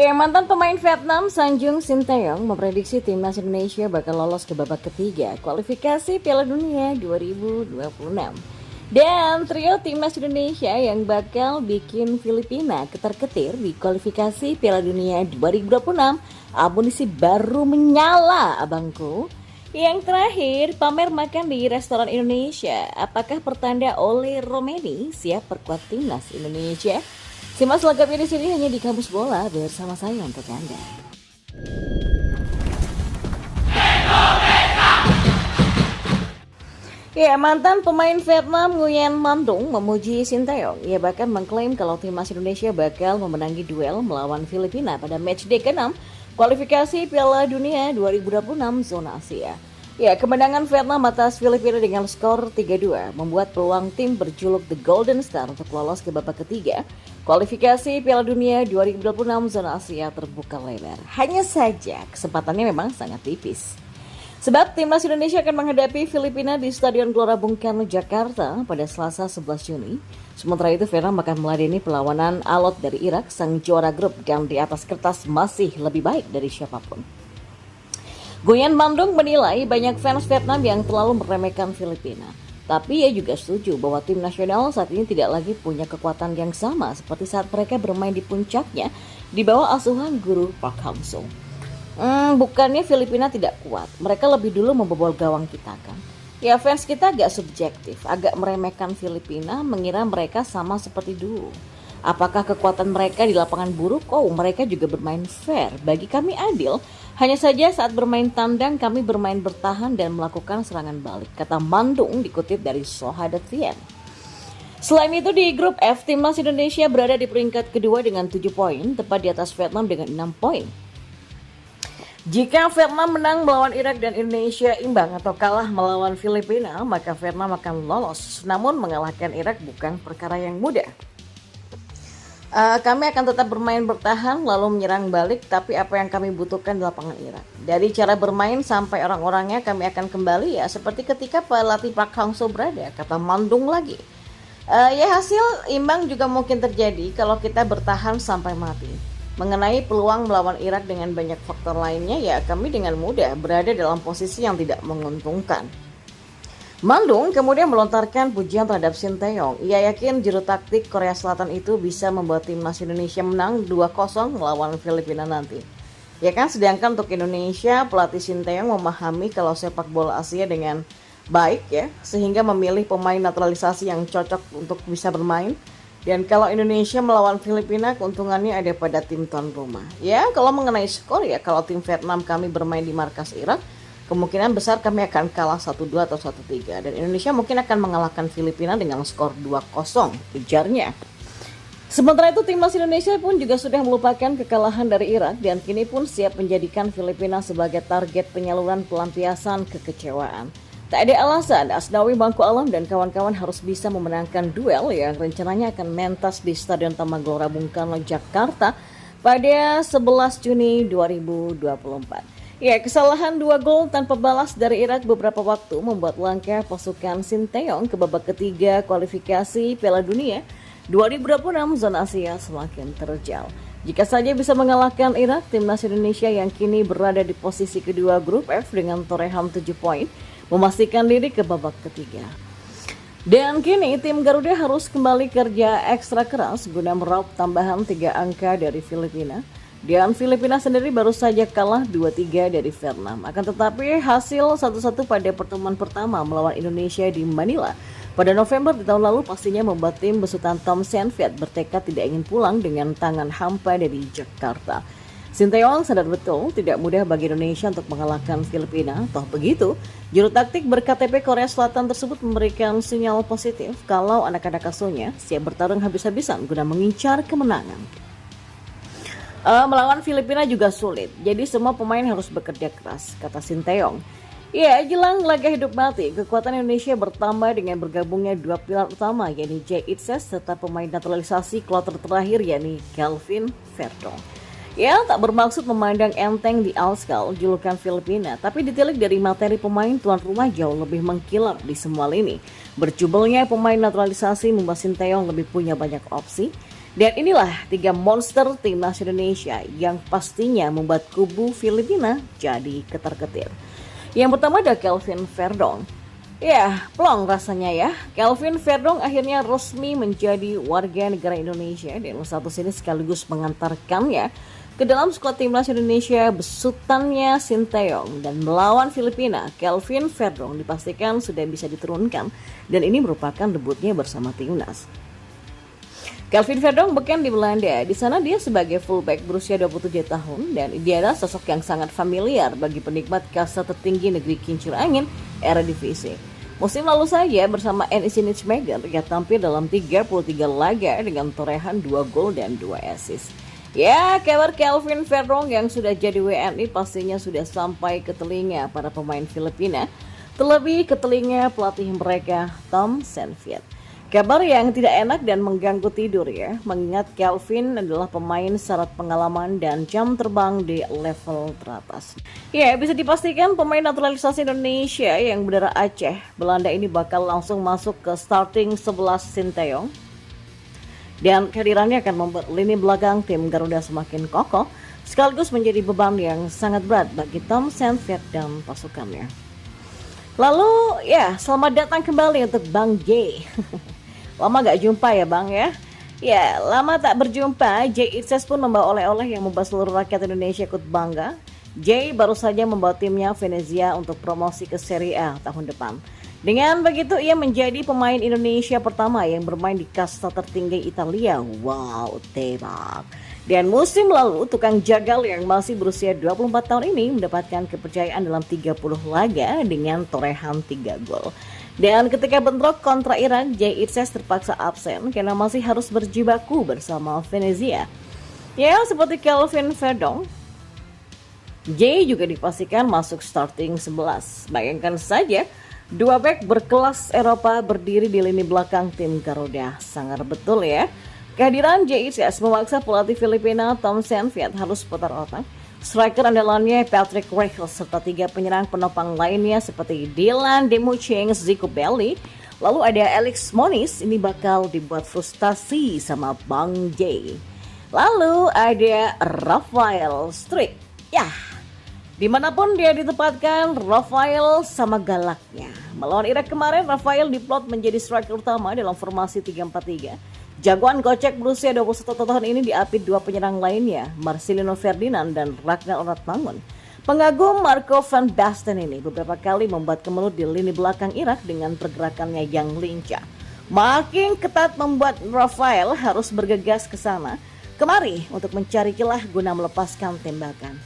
Mantan pemain Vietnam Sanjung Sinteyong memprediksi timnas Indonesia bakal lolos ke babak ketiga kualifikasi Piala Dunia 2026. Dan trio timnas Indonesia yang bakal bikin Filipina ketar-ketir di kualifikasi Piala Dunia 2026, amunisi baru menyala abangku. Yang terakhir, pamer makan di restoran Indonesia. Apakah pertanda Ole Romeni siap perkuat timnas Indonesia? Simak selengkapnya di sini hanya di Kampus Bola bersama saya untuk Anda. Mantan pemain Vietnam Nguyen Man Dung memuji Sinteyong. Ia bahkan mengklaim kalau timnas Indonesia bakal memenangi duel melawan Filipina pada matchday ke-6 kualifikasi Piala Dunia 2026 zona Asia. Kemenangan Vietnam atas Filipina dengan skor 3-2 membuat peluang tim berjuluk The Golden Star untuk lolos ke babak ketiga kualifikasi Piala Dunia 2026 zona Asia terbuka lebar. Hanya saja kesempatannya memang sangat tipis. Sebab timnas Indonesia akan menghadapi Filipina di Stadion Gelora Bung Karno, Jakarta pada Selasa 11 Juni. Sementara itu Vietnam akan meladeni perlawanan alot dari Irak, sang juara grup yang di atas kertas masih lebih baik dari siapapun. Nguyen Man Dung menilai banyak fans Vietnam yang terlalu meremehkan Filipina. Tapi ia juga setuju bahwa tim nasional saat ini tidak lagi punya kekuatan yang sama seperti saat mereka bermain di puncaknya di bawah asuhan guru Park Hang-seo. Bukannya Filipina tidak kuat, mereka lebih dulu membobol gawang kita kan. Fans kita agak subjektif, agak meremehkan Filipina, mengira mereka sama seperti dulu. Apakah kekuatan mereka di lapangan buruk? Mereka juga bermain fair. Bagi kami adil. Hanya saja saat bermain tandang kami bermain bertahan dan melakukan serangan balik, kata Man Dung dikutip dari Sohadat Vien. Selain itu di grup F, timnas Indonesia berada di peringkat kedua dengan 7 poin, tepat di atas Vietnam dengan 6 poin. Jika Vietnam menang melawan Irak dan Indonesia imbang atau kalah melawan Filipina, maka Vietnam akan lolos. Namun mengalahkan Irak bukan perkara yang mudah. Kami akan tetap bermain bertahan lalu menyerang balik, tapi apa yang kami butuhkan di lapangan Irak. Dari cara bermain sampai orang-orangnya kami akan kembali seperti ketika pelatih Park Hang-seo berada, kata Man Dung lagi. Hasil imbang juga mungkin terjadi kalau kita bertahan sampai mati. Mengenai peluang melawan Irak dengan banyak faktor lainnya, kami dengan mudah berada dalam posisi yang tidak menguntungkan. Man Dung kemudian melontarkan pujian terhadap Sinteyong. Ia yakin juru taktik Korea Selatan itu bisa membuat timnas Indonesia menang 2-0 melawan Filipina nanti. Sedangkan untuk Indonesia, pelatih Sinteyong memahami kalau sepak bola Asia dengan baik sehingga memilih pemain naturalisasi yang cocok untuk bisa bermain. Dan kalau Indonesia melawan Filipina, keuntungannya ada pada tim tuan rumah. Kalau mengenai skor kalau tim Vietnam kami bermain di markas Irak, kemungkinan besar kami akan kalah 1-2 atau 1-3. Dan Indonesia mungkin akan mengalahkan Filipina dengan skor 2-0, ujarnya. Sementara itu timnas Indonesia pun juga sudah melupakan kekalahan dari Irak dan kini pun siap menjadikan Filipina sebagai target penyaluran pelampiasan kekecewaan. Tak ada alasan Asnawi Bangku Alam dan kawan-kawan harus bisa memenangkan duel yang rencananya akan mentas di Stadion Taman Gelora Bung Karno, Jakarta pada 11 Juni 2024. Kesalahan 2 gol tanpa balas dari Irak beberapa waktu membuat langkah pasukan Sinteyong ke babak ketiga kualifikasi Piala Dunia 2026 zona Asia semakin terjal. Jika saja bisa mengalahkan Irak, timnas Indonesia yang kini berada di posisi kedua grup F dengan torehan 7 poin, memastikan diri ke babak ketiga. Dan kini tim Garuda harus kembali kerja ekstra keras guna meraup tambahan 3 angka dari Filipina. Dan Filipina sendiri baru saja kalah 2-3 dari Vietnam. Akan tetapi hasil 1-1 pada pertemuan pertama melawan Indonesia di Manila pada November di tahun lalu pastinya membuat tim besutan Tom Saintfiet bertekad tidak ingin pulang dengan tangan hampa dari Jakarta. Sinteyong sadar betul tidak mudah bagi Indonesia untuk mengalahkan Filipina. Toh begitu, juru taktik berKTP Korea Selatan tersebut memberikan sinyal positif kalau anak-anak asuhnya siap bertarung habis-habisan guna mengincar kemenangan. Melawan Filipina juga sulit, jadi semua pemain harus bekerja keras, kata Sinteyong. Jelang laga hidup mati, kekuatan Indonesia bertambah dengan bergabungnya 2 pilar utama, yakni Jay Itzes serta pemain naturalisasi kloter terakhir, yakni Kelvin Verdong. Tak bermaksud memandang enteng di Alskal, julukan Filipina, tapi ditilik dari materi pemain tuan rumah jauh lebih mengkilap di semua lini. Berjubelnya pemain naturalisasi membuat Sinteyong lebih punya banyak opsi. Dan inilah 3 monster timnas Indonesia yang pastinya membuat kubu Filipina jadi ketar-ketir. Yang pertama ada Kelvin Verdong. Ya, plong rasanya ya. Kelvin Verdong akhirnya resmi menjadi warga negara Indonesia dan status ini sekaligus mengantarkannya ke dalam skuad timnas Indonesia besutannya Sinteyong, dan melawan Filipina. Kelvin Verdong dipastikan sudah bisa diturunkan dan ini merupakan debutnya bersama timnas. Kelvin Verdong beken di Belanda. Di sana dia sebagai fullback berusia 27 tahun dan dia adalah sosok yang sangat familiar bagi penikmat kasta tertinggi negeri kincir angin Eredivisie. Musim lalu saja bersama NEC Nijmegen ia tampil dalam 33 laga dengan torehan 2 gol dan 2 assist. Ya, kabar Kelvin Verdong yang sudah jadi WNI pastinya sudah sampai ke telinga para pemain Filipina, terlebih ke telinga pelatih mereka Tom Saintfiet. Kabar yang tidak enak dan mengganggu tidur ya, mengingat Kelvin adalah pemain syarat pengalaman dan jam terbang di level teratas. Ya, bisa dipastikan pemain naturalisasi Indonesia yang berdarah Aceh, Belanda ini bakal langsung masuk ke starting 11 Sinteyong. Dan kehadirannya akan membuat lini belakang tim Garuda semakin kokoh, sekaligus menjadi beban yang sangat berat bagi Tom Saintfiet dan pasukannya. Lalu ya, selamat datang kembali untuk Bang J. Lama gak jumpa ya Bang ya. Ya, lama tak berjumpa. J Itses pun membawa oleh-oleh yang membuat seluruh rakyat Indonesia ikut bangga. J baru saja membawa timnya Venezia untuk promosi ke Serie A tahun depan. Dengan begitu ia menjadi pemain Indonesia pertama yang bermain di kasta tertinggi Italia. Wow, tebak. Dan musim lalu tukang jagal yang masih berusia 24 tahun ini mendapatkan kepercayaan dalam 30 laga dengan torehan 3 gol. Dan ketika bentrok kontra Irak, J Itses terpaksa absen karena masih harus berjibaku bersama Venezia. Ya, seperti Kelvin Verdong, J juga dipastikan masuk starting 11. Bayangkan saja, 2 bek berkelas Eropa berdiri di lini belakang tim Garuda. Sangat betul ya. Kehadiran J Itses memaksa pelatih Filipina Tom Saintfiet harus putar otak. Striker andalannya Patrick Reichel serta 3 penyerang penopang lainnya seperti Dylan Demucheng, Zico Belli. Lalu ada Alex Moniz, ini bakal dibuat frustasi sama Bang J. Lalu ada Rafael Struijk. Ya, dimanapun dia ditempatkan, Rafael sama galaknya. Melawan Irak kemarin, Rafael diplot menjadi striker utama dalam formasi 3-4-3. Jagoan kocek berusia 21 tahun ini diapit 2 penyerang lainnya, Marcelino Ferdinand dan Ragnar Oratmangun. Pengagum Marco van Basten ini beberapa kali membuat kemelut di lini belakang Irak dengan pergerakannya yang lincah. Makin ketat membuat Rafael harus bergegas ke sana kemari untuk mencari celah guna melepaskan tembakan.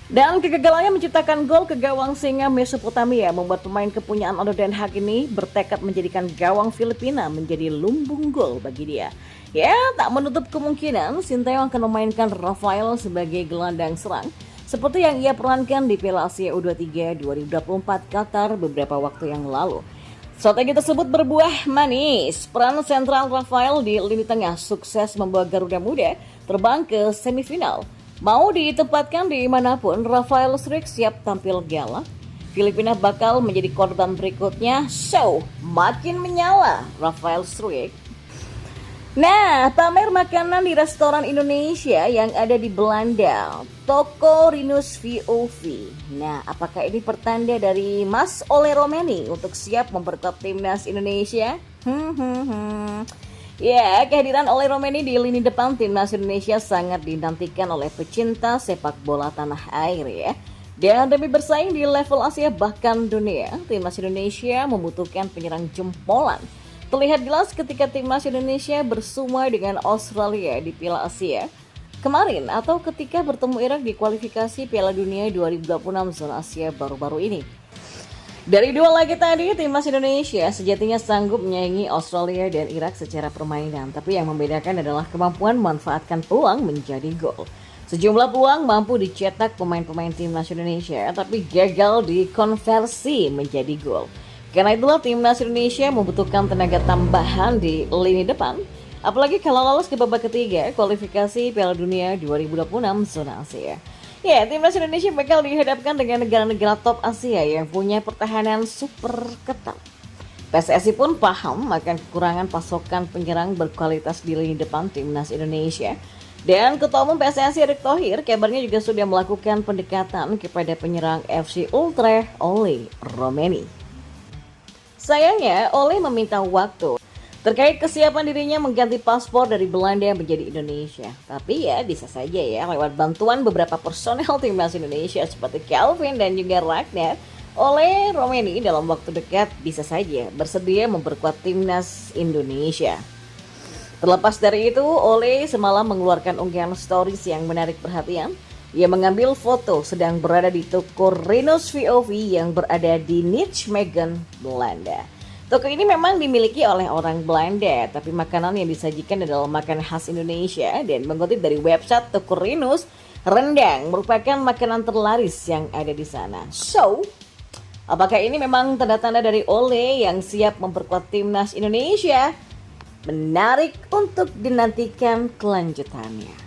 Dan kegagalannya menciptakan gol ke gawang singa Mesopotamia membuat pemain kepunyaan Odo Den Haag ini bertekad menjadikan gawang Filipina menjadi lumbung gol bagi dia. Ya, tak menutup kemungkinan Sinteyong akan memainkan Rafael sebagai gelandang serang seperti yang ia perankan di Piala Asia U23 2024 Qatar beberapa waktu yang lalu. Strategi tersebut berbuah manis. Peran sentral Rafael di lini tengah sukses membawa Garuda Muda terbang ke semifinal. Mau ditempatkan di manapun, Rafael Struijk siap tampil galak. Filipina bakal menjadi korban berikutnya. So, makin menyala Rafael Struijk. Nah, pamer makanan di restoran Indonesia yang ada di Belanda, Toko Rinus VOV. Nah, apakah ini pertanda dari Mas Ole Romeni untuk siap memperkuat timnas Indonesia? Ya, kehadiran Ole Romeni di lini depan timnas Indonesia sangat dinantikan oleh pecinta sepak bola tanah air ya. Dan demi bersaing di level Asia bahkan dunia, timnas Indonesia membutuhkan penyerang jempolan. Terlihat jelas ketika timnas Indonesia bersua dengan Australia di Piala Asia kemarin atau ketika bertemu Irak di kualifikasi Piala Dunia 2026 zona Asia baru-baru ini. Dari 2 laga tadi, timnas Indonesia sejatinya sanggup menyaingi Australia dan Irak secara permainan. Tapi yang membedakan adalah kemampuan memanfaatkan peluang menjadi gol. Sejumlah peluang mampu dicetak pemain-pemain timnas Indonesia, tapi gagal dikonversi menjadi gol. Karena itulah timnas Indonesia membutuhkan tenaga tambahan di lini depan. Apalagi kalau lolos ke babak ketiga kualifikasi Piala Dunia 2026 zona Asia. Ya, timnas Indonesia bakal dihadapkan dengan negara-negara top Asia yang punya pertahanan super ketat. PSSI pun paham akan kekurangan pasokan penyerang berkualitas di lini depan timnas Indonesia. Dan Ketua Umum PSSI Erick Thohir kabarnya juga sudah melakukan pendekatan kepada penyerang FC Ultra Ole Romeni. Sayangnya, Ole meminta waktu terkait kesiapan dirinya mengganti paspor dari Belanda menjadi Indonesia. Tapi ya bisa saja ya lewat bantuan beberapa personel timnas Indonesia seperti Calvin dan juga Ragnar, Ole Romeni dalam waktu dekat bisa saja bersedia memperkuat timnas Indonesia. Terlepas dari itu, Ole semalam mengeluarkan unggahan stories yang menarik perhatian. Ia mengambil foto sedang berada di toko Rinus VOV yang berada di Nijmegen, Belanda. Toko ini memang dimiliki oleh orang Belanda, tapi makanan yang disajikan adalah makanan khas Indonesia. Dan mengutip dari website toko Rinus, rendang merupakan makanan terlaris yang ada di sana. So, apakah ini memang tanda-tanda dari Ole yang siap memperkuat timnas Indonesia? Menarik untuk dinantikan kelanjutannya.